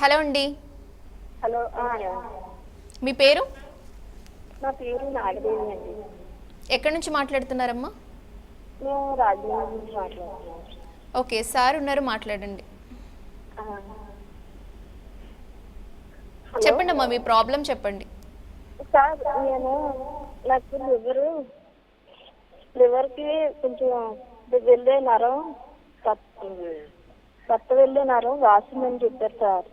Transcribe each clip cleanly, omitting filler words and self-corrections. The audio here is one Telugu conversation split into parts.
హలో అండి. హలో. మీ పేరు? నా పేరు నాగదేవి అండి. ఎక్కడి నుంచి మాట్లాడుతున్నారమ్మా? మేము రాజమండ్రి నుంచి మాట్లాడుతున్నాం. ఓకే, సార్ ఉన్నారు, మాట్లాడండి. చెప్పండి అమ్మా, మీ ప్రాబ్లం చెప్పండి. సార్, నాకు లివర్కి కొంచెం వెళ్ళే నరం కొత్త వెళ్ళే నరం వాసిందని చెప్పారు సార్.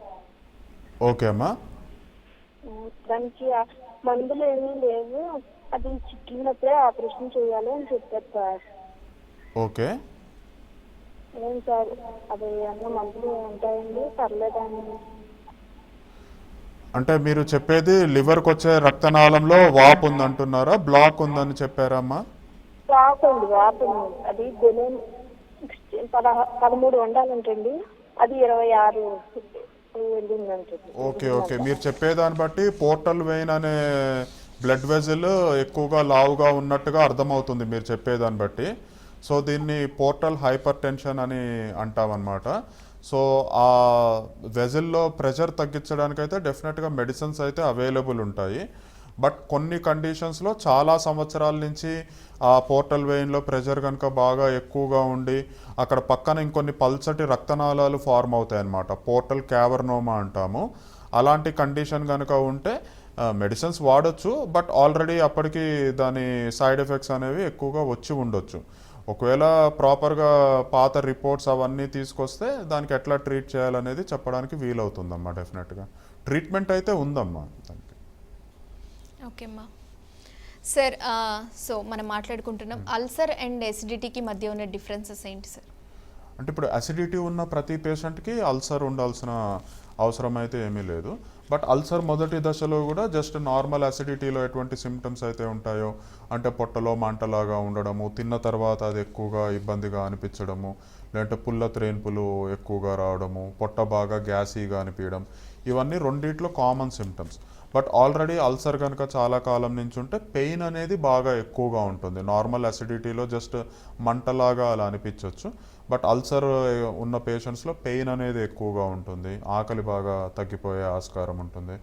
ఓకే అమ్మా. దానికి మందులు ఏమీ లేవు, అది చిక్కినప్పుడే ఆపరేషన్ చేయాలి అని చెప్పారు సార్. ఓకే. ఏం సార్, అది అన్న మందులు ఉంటాయండి, పర్లేదండి? అంటే మీరు చెప్పేది లివర్కి వచ్చే రక్తనాళంలో వాపు ఉందంటున్నారా, బ్లాక్ ఉందని చెప్పారమ్మా? వాపు ఉంది. అది 13 ఉండాలంటండి, అది 26 వెళ్ళిందంటండి. ఓకే ఓకే, మీరు చెప్పేదాన్ని బట్టి పోర్టల్ వెయిన్ అనే బ్లడ్ వెజల్ ఎక్కువగా లావుగా ఉన్నట్టుగా అర్థమవుతుంది మీరు చెప్పేదాన్ని బట్టి. సో దీన్ని పోర్టల్ హైపర్ టెన్షన్ అని అంటామన్నమాట. సో ఆ వెజల్లో ప్రెషర్ తగ్గించడానికైతే డెఫినెట్గా మెడిసిన్స్ అయితే అవైలబుల్ ఉంటాయి. బట్ కొన్ని కండిషన్స్లో చాలా సంవత్సరాల నుంచి ఆ పోర్టల్ వెయిన్లో ప్రెషర్ కనుక బాగా ఎక్కువగా ఉండి అక్కడ పక్కన ఇంకొన్ని పల్చటి రక్తనాళాలు ఫార్మ్ అవుతాయి అన్నమాట, పోర్టల్ క్యావర్నోమా అంటాము. అలాంటి కండిషన్ కనుక ఉంటే మెడిసిన్స్ వాడచ్చు, బట్ ఆల్రెడీ అప్పటికి దాని సైడ్ ఎఫెక్ట్స్ అనేవి ఎక్కువగా వచ్చి ఉండొచ్చు. ఒకవేళ ప్రాపర్గా పాత రిపోర్ట్స్ అవన్నీ తీసుకొస్తే దానికి ఎట్లా ట్రీట్ చేయాలనేది చెప్పడానికి వీలవుతుందమ్మా. డెఫినెట్గా ట్రీట్మెంట్ అయితే ఉందమ్మా దానికి. ఓకే అమ్మా. సార్, సో మనం మాట్లాడుకుంటున్నాం అల్సర్ అండ్ ఎసిడిటీకి మధ్య ఉన్న డిఫరెన్సెస్ ఏంటి సార్? అంటే ఇప్పుడు అసిడిటీ ఉన్న ప్రతి పేషెంట్కి అల్సర్ ఉండాల్సిన అవసరం అయితే ఏమీ లేదు. బట్ అల్సర్ మొదటి దశలో కూడా జస్ట్ నార్మల్ అసిడిటీలో ఎటువంటి సిమ్టమ్స్ అయితే ఉంటాయో, అంటే పొట్టలో మంటలాగా ఉండడము, తిన్న తర్వాత అది ఎక్కువగా ఇబ్బందిగా అనిపించడము, లేదంటే పుల్ల త్రేన్పులు ఎక్కువగా రావడము, పొట్ట బాగా గ్యాసీగా అనిపించడం, ఇవన్నీ రెండిట్లో common symptoms. But already ulcer కనుక చాలా కాలం నుంచి ఉంటే పెయిన్ అనేది బాగా ఎక్కువగా ఉంటుంది. నార్మల్ అసిడిటీలో జస్ట్ మంటలాగా అలా అనిపించవచ్చు, బట్ అల్సర్ ఉన్న పేషెంట్స్లో పెయిన్ అనేది ఎక్కువగా ఉంటుంది, ఆకలి బాగా తగ్గిపోయే ఆస్కారం ఉంటుంది.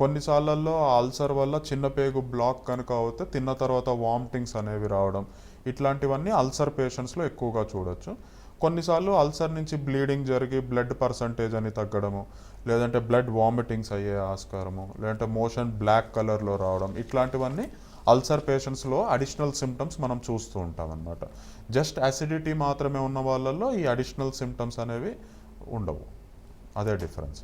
కొన్నిసార్లలో ఆ అల్సర్ వల్ల చిన్న పేగు బ్లాక్ కనుక అవుతే తిన్న తర్వాత వామిటింగ్స్ అనేవి రావడం, ఇట్లాంటివన్నీ అల్సర్ పేషెంట్స్లో ఎక్కువగా చూడొచ్చు. కొన్నిసార్లు అల్సర్ నుంచి బ్లీడింగ్ జరిగి బ్లడ్ పర్సంటేజ్ అని తగ్గడము, లేదంటే బ్లడ్ వామిటింగ్స్ అయ్యే ఆస్కారము, లేదంటే మోషన్ బ్లాక్ కలర్లో రావడం, ఇట్లాంటివన్నీ అల్సర్ పేషెంట్స్లో అడిషనల్ సిమ్టమ్స్ మనం చూస్తూ ఉంటాం అన్నమాట. జస్ట్ అసిడిటీ మాత్రమే ఉన్న వాళ్ళల్లో ఈ అడిషనల్ సిమ్టమ్స్ అనేవి ఉండవు. అదే డిఫరెన్స్.